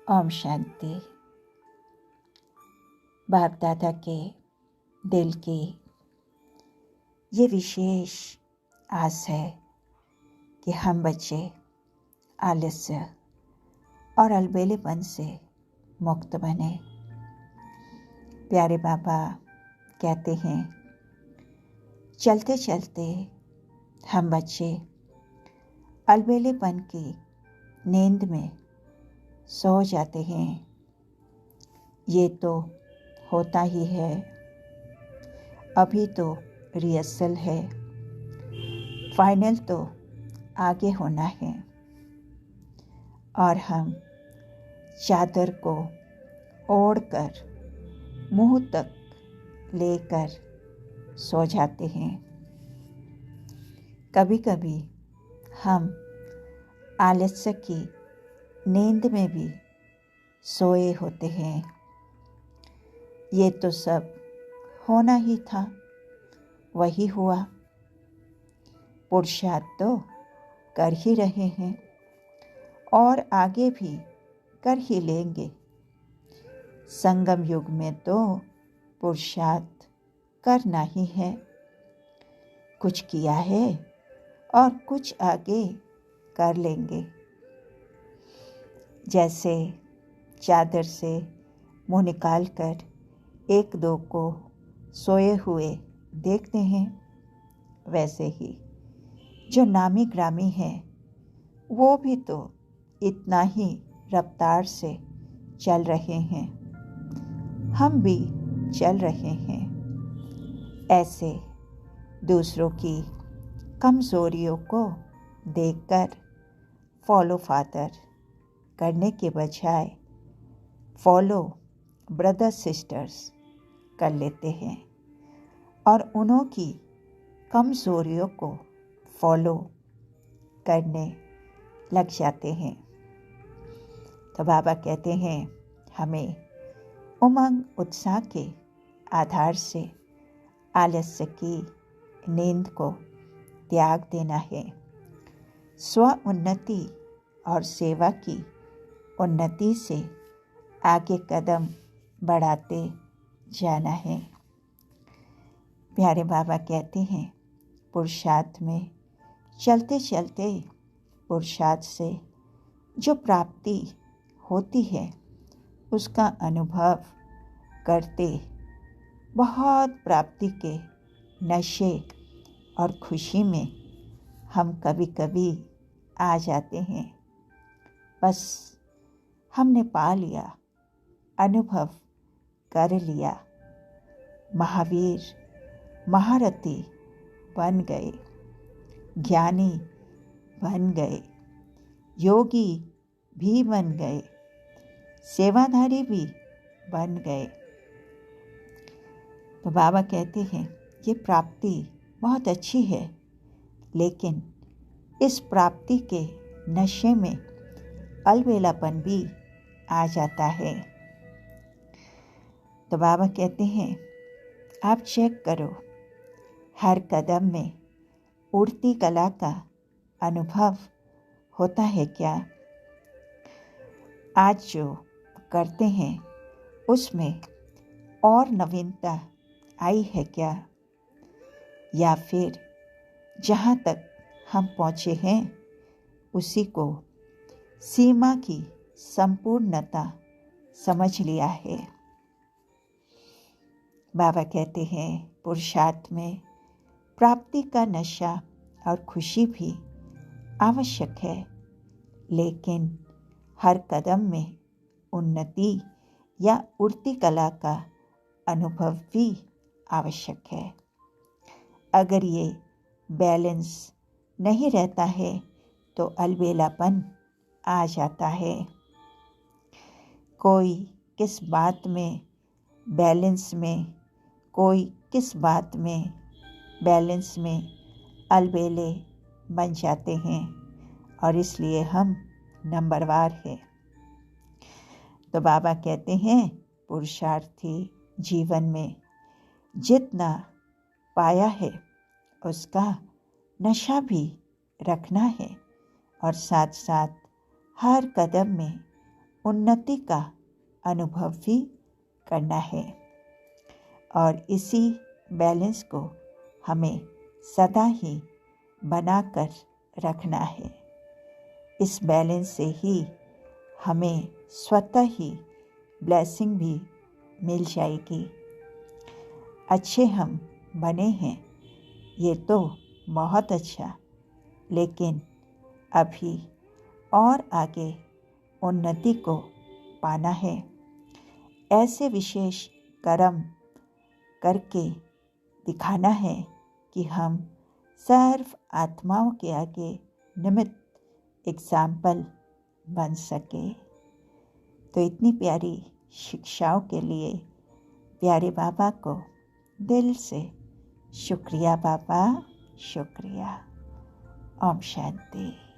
ओम शांति। बाप दादा के दिल की ये विशेष आस है कि हम बच्चे आलस्य और अलबेलेपन से मुक्त बने। प्यारे बाबा कहते हैं, चलते चलते हम बच्चे अलबेलेपन की नींद में सो जाते हैं। ये तो होता ही है, अभी तो रिहर्सल है, फाइनल तो आगे होना है। और हम चादर को ओढ़कर मुंह तक लेकर सो जाते हैं। कभी कभी हम आलस्य की नींद में भी सोए होते हैं। ये तो सब होना ही था, वही हुआ। पुरुषार्थ तो कर ही रहे हैं और आगे भी कर ही लेंगे। संगम युग में तो पुरुषार्थ करना ही है। कुछ किया है और कुछ आगे कर लेंगे। जैसे चादर से मुंह निकालकर एक दो को सोए हुए देखते हैं, वैसे ही जो नामी ग्रामी है वो भी तो इतना ही रफ्तार से चल रहे हैं, हम भी चल रहे हैं। ऐसे दूसरों की कमजोरियों को देखकर फॉलो फादर करने के बजाय फॉलो ब्रदर सिस्टर्स कर लेते हैं और उन्हों की कमजोरियों को फॉलो करने लग जाते हैं। तो बाबा कहते हैं, हमें उमंग उत्साह के आधार से आलस्य की नींद को त्याग देना है। स्व उन्नति और सेवा की उन्नति से आगे कदम बढ़ाते जाना है। प्यारे बाबा कहते हैं, पुरुषार्थ में चलते चलते पुरुषार्थ से जो प्राप्ति होती है उसका अनुभव करते बहुत प्राप्ति के नशे और खुशी में हम कभी कभी आ जाते हैं। बस हमने पा लिया, अनुभव कर लिया, महावीर महारथी बन गए, ज्ञानी बन गए, योगी भी बन गए, सेवाधारी भी बन गए। तो बाबा कहते हैं, ये प्राप्ति बहुत अच्छी है, लेकिन इस प्राप्ति के नशे में अलबेलापन भी आ जाता है। तो बाबा कहते हैं, आप चेक करो, हर कदम में उड़ती कला का अनुभव होता है क्या? आज जो करते हैं उसमें और नवीनता आई है क्या? या फिर जहाँ तक हम पहुँचे हैं उसी को सीमा की संपूर्णता समझ लिया है? बाबा कहते हैं, पुरुषार्थ में प्राप्ति का नशा और खुशी भी आवश्यक है, लेकिन हर कदम में उन्नति या उड़ती कला का अनुभव भी आवश्यक है। अगर ये बैलेंस नहीं रहता है तो अलबेलापन आ जाता है। कोई किस बात में बैलेंस में, कोई किस बात में बैलेंस में अलबेले बन जाते हैं और इसलिए हम नंबरवार हैं। तो बाबा कहते हैं, पुरुषार्थी जीवन में जितना पाया है उसका नशा भी रखना है और साथ साथ हर कदम में उन्नति का अनुभव भी करना है और इसी बैलेंस को हमें सदा ही बनाकर रखना है। इस बैलेंस से ही हमें स्वतः ही ब्लेसिंग भी मिल जाएगी। अच्छे हम बने हैं, ये तो बहुत अच्छा, लेकिन अभी और आगे उन्नति को पाना है। ऐसे विशेष कर्म करके दिखाना है कि हम सर्व आत्माओं के आगे निमित्त एग्जाम्पल बन सके। तो इतनी प्यारी शिक्षाओं के लिए प्यारे बाबा को दिल से शुक्रिया बाबा, शुक्रिया। ओम शांति।